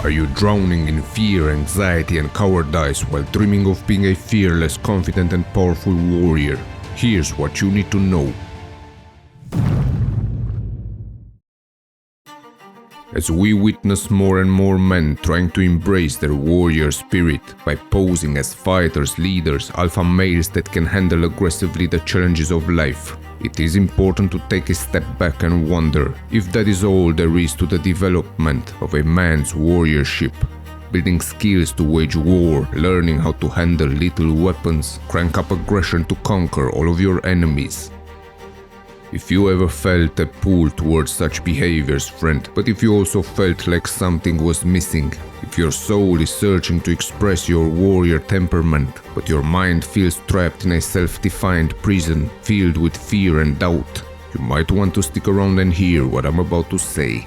Are you drowning in fear, anxiety, and cowardice while dreaming of being a fearless, confident, and powerful warrior? Here's what you need to know. As we witness more and more men trying to embrace their warrior spirit by posing as fighters, leaders, alpha males that can handle aggressively the challenges of life, it is important to take a step back and wonder if that is all there is to the development of a man's warriorship. Building skills to wage war, learning how to handle little weapons, crank up aggression to conquer all of your enemies. If you ever felt a pull towards such behaviors, friend, but if you also felt like something was missing, if your soul is searching to express your warrior temperament, but your mind feels trapped in a self-defined prison filled with fear and doubt, you might want to stick around and hear what I'm about to say.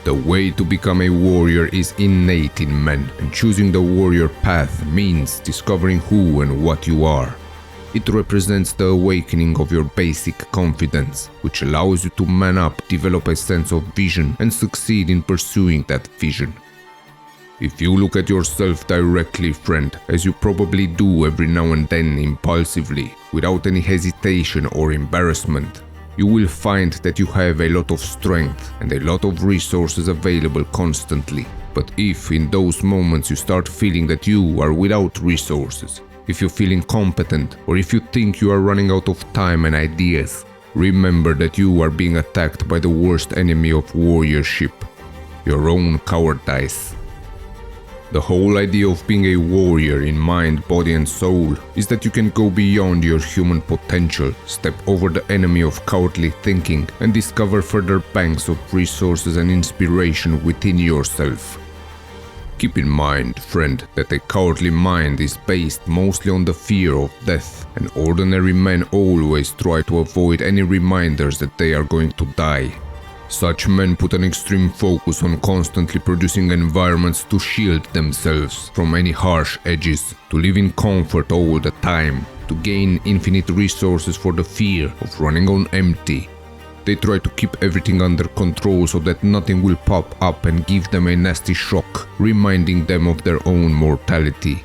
The way to become a warrior is innate in men, and choosing the warrior path means discovering who and what you are. It represents the awakening of your basic confidence, which allows you to man up, develop a sense of vision, and succeed in pursuing that vision. If you look at yourself directly, friend, as you probably do every now and then impulsively, without any hesitation or embarrassment, you will find that you have a lot of strength and a lot of resources available constantly. But if in those moments you start feeling that you are without resources, if you feel incompetent, or if you think you are running out of time and ideas, remember that you are being attacked by the worst enemy of warriorship, your own cowardice. The whole idea of being a warrior in mind, body and soul is that you can go beyond your human potential, step over the enemy of cowardly thinking, and discover further banks of resources and inspiration within yourself. Keep in mind, friend, that a cowardly mind is based mostly on the fear of death, and ordinary men always try to avoid any reminders that they are going to die. Such men put an extreme focus on constantly producing environments to shield themselves from any harsh edges, to live in comfort all the time, to gain infinite resources for the fear of running on empty. They try to keep everything under control so that nothing will pop up and give them a nasty shock, reminding them of their own mortality.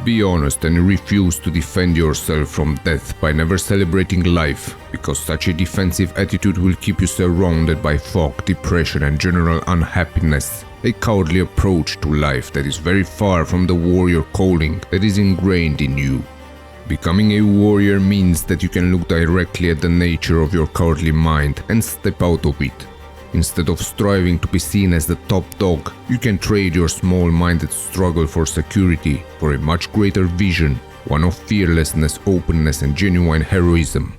Be honest and refuse to defend yourself from death by never celebrating life, because such a defensive attitude will keep you surrounded by fog, depression and general unhappiness, a cowardly approach to life that is very far from the warrior calling that is ingrained in you. Becoming a warrior means that you can look directly at the nature of your cowardly mind and step out of it. Instead of striving to be seen as the top dog, you can trade your small-minded struggle for security for a much greater vision, one of fearlessness, openness, and genuine heroism.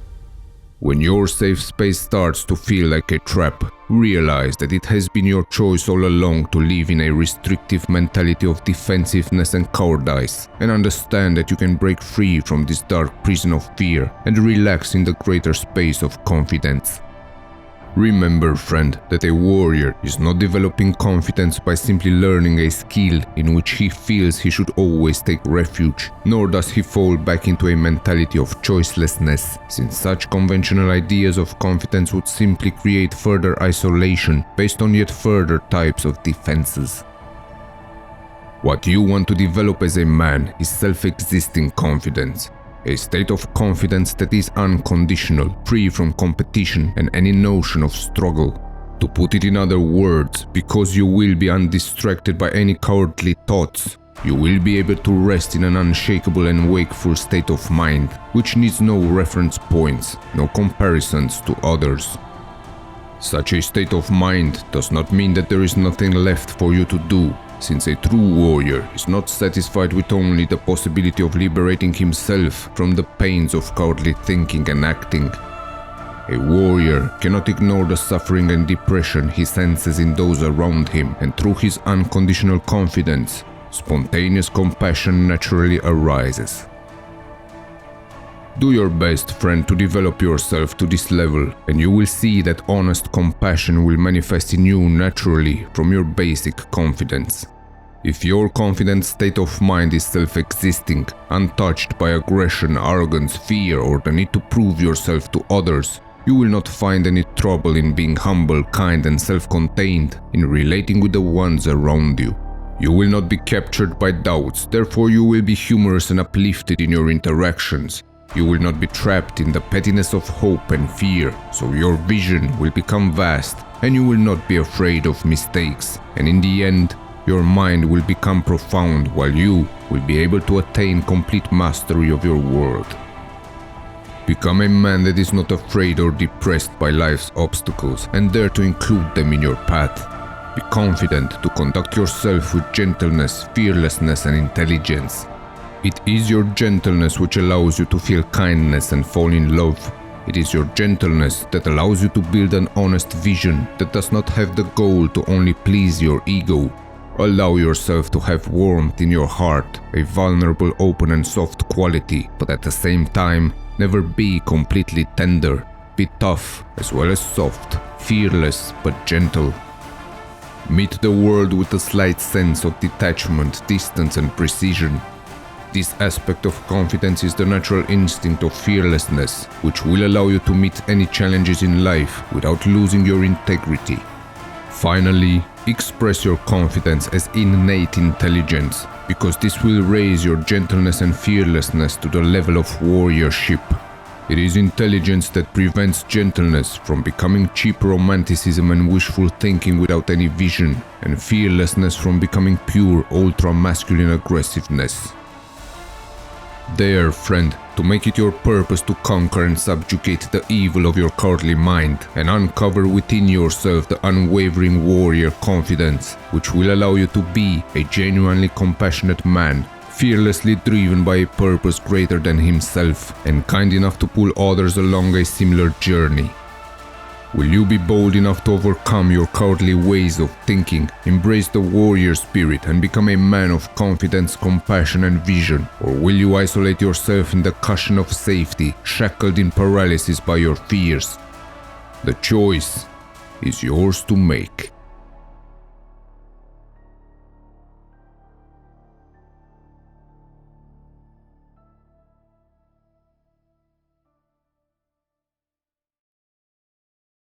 When your safe space starts to feel like a trap, realize that it has been your choice all along to live in a restrictive mentality of defensiveness and cowardice, and understand that you can break free from this dark prison of fear and relax in the greater space of confidence. Remember, friend, that a warrior is not developing confidence by simply learning a skill in which he feels he should always take refuge, nor does he fall back into a mentality of choicelessness, since such conventional ideas of confidence would simply create further isolation based on yet further types of defenses. What you want to develop as a man is self-existing confidence. A state of confidence that is unconditional, free from competition and any notion of struggle. To put it in other words, because you will be undistracted by any cowardly thoughts, you will be able to rest in an unshakable and wakeful state of mind, which needs no reference points, no comparisons to others. Such a state of mind does not mean that there is nothing left for you to do, since a true warrior is not satisfied with only the possibility of liberating himself from the pains of cowardly thinking and acting. A warrior cannot ignore the suffering and depression he senses in those around him, and through his unconditional confidence, spontaneous compassion naturally arises. Do your best, friend, to develop yourself to this level, and you will see that honest compassion will manifest in you naturally from your basic confidence. If your confident state of mind is self-existing, untouched by aggression, arrogance, fear, or the need to prove yourself to others, You will not find any trouble in being humble, kind and self-contained, in relating with the ones around you. You will not be captured by doubts, therefore you will be humorous and uplifted in your interactions. You will not be trapped in the pettiness of hope and fear, so your vision will become vast and you will not be afraid of mistakes, and in the end, your mind will become profound while you will be able to attain complete mastery of your world. Become a man that is not afraid or depressed by life's obstacles and dare to include them in your path. Be confident to conduct yourself with gentleness, fearlessness and intelligence. It is your gentleness which allows you to feel kindness and fall in love. It is your gentleness that allows you to build an honest vision that does not have the goal to only please your ego. Allow yourself to have warmth in your heart, a vulnerable, open and soft quality, but at the same time, never be completely tender. Be tough as well as soft, fearless but gentle. Meet the world with a slight sense of detachment, distance and precision. This aspect of confidence is the natural instinct of fearlessness, which will allow you to meet any challenges in life without losing your integrity. Finally, express your confidence as innate intelligence, because this will raise your gentleness and fearlessness to the level of warriorship. It is intelligence that prevents gentleness from becoming cheap romanticism and wishful thinking without any vision, and fearlessness from becoming pure ultra-masculine aggressiveness. Dare, friend, to make it your purpose to conquer and subjugate the evil of your cowardly mind and uncover within yourself the unwavering warrior confidence which will allow you to be a genuinely compassionate man, fearlessly driven by a purpose greater than himself and kind enough to pull others along a similar journey. Will you be bold enough to overcome your cowardly ways of thinking, embrace the warrior spirit and become a man of confidence, compassion and vision? Or will you isolate yourself in the cushion of safety, shackled in paralysis by your fears? The choice is yours to make.